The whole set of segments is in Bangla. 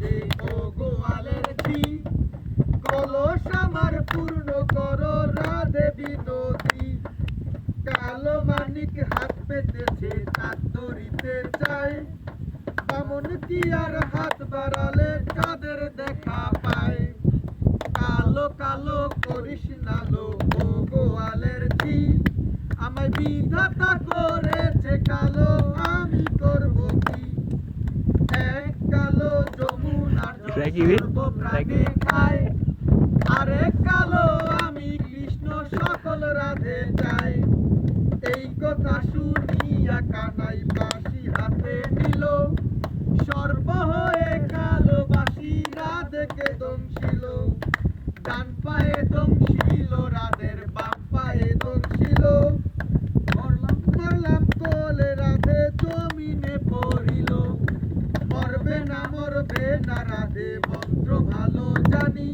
রাধে ও গোয়ালের ঝি কলস আমার পূর্ণ করো রাধে বিনোদী কালো মানিক হাত পেতেছে তার ধরিতে চায় বামন কি আর হাত বাড়ালে কাদের দেখা পায় কালো কালো করিস নালো ও গোয়ালের ঝি আমায় বিধাতা করেছে কালো আমি করব কি এক কালো যমুনার সর্বপ্রাণে খায় আরেক কালো আমি কৃষ্ণ সকল রাধে চাই এই কথা শুনিয়া কানাই বাঁশি হাতে নিল সর্ব হয়ে কালো বাঁশি রাধেকে দংশিল ডান পায়ে দংশিল রাধের বাম পায়ে দংশিল মরলাম কোলে রাধে জমিনে পড়িল মরবে না রাধে মন্ত্র ভালো জানি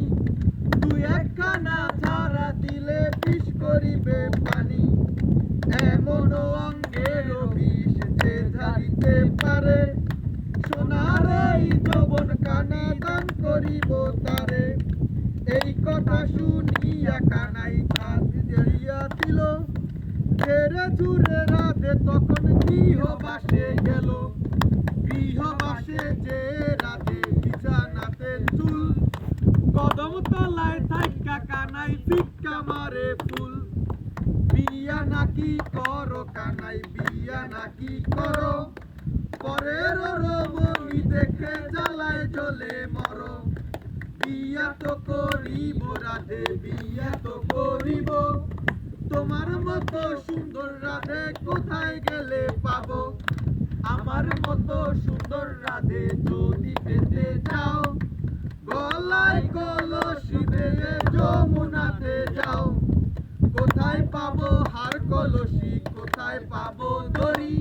তুই একখানা ছাড়া দিলে বিষ করিবে পানি এমন অঙ্গের বিষ যে ধারিতে পারে সোনার এই যৌবন কানা দান করিব তারে এই কথা শুনিয়া কানাই হাত জড়িয়া দিল ছেড়ে ছুড়ে রাধে তখন গৃহবাসে গেল গৃহবাসে যে রাধে বিছানাতে চুল কদম তলায় থাইকা কানাই ভিক্ষা মারে ফুল বিয়া নাকি করো কানাই বিয়া নাকি করো পরের রমণী দেখে জ্বালায় জ্বলে মরো বিয়া তো করিব রাধে বিয়া তো করিব তোমার মতো সুন্দর রাধে কোথায় গেলে পাবো আমার মতো সুন্দর রাধে যদি পেতে যাও গলায় কলসি দিয়ে যমুনাতে যাও কোথায় পাবো হার কলসি কোথায় পাবো দড়ি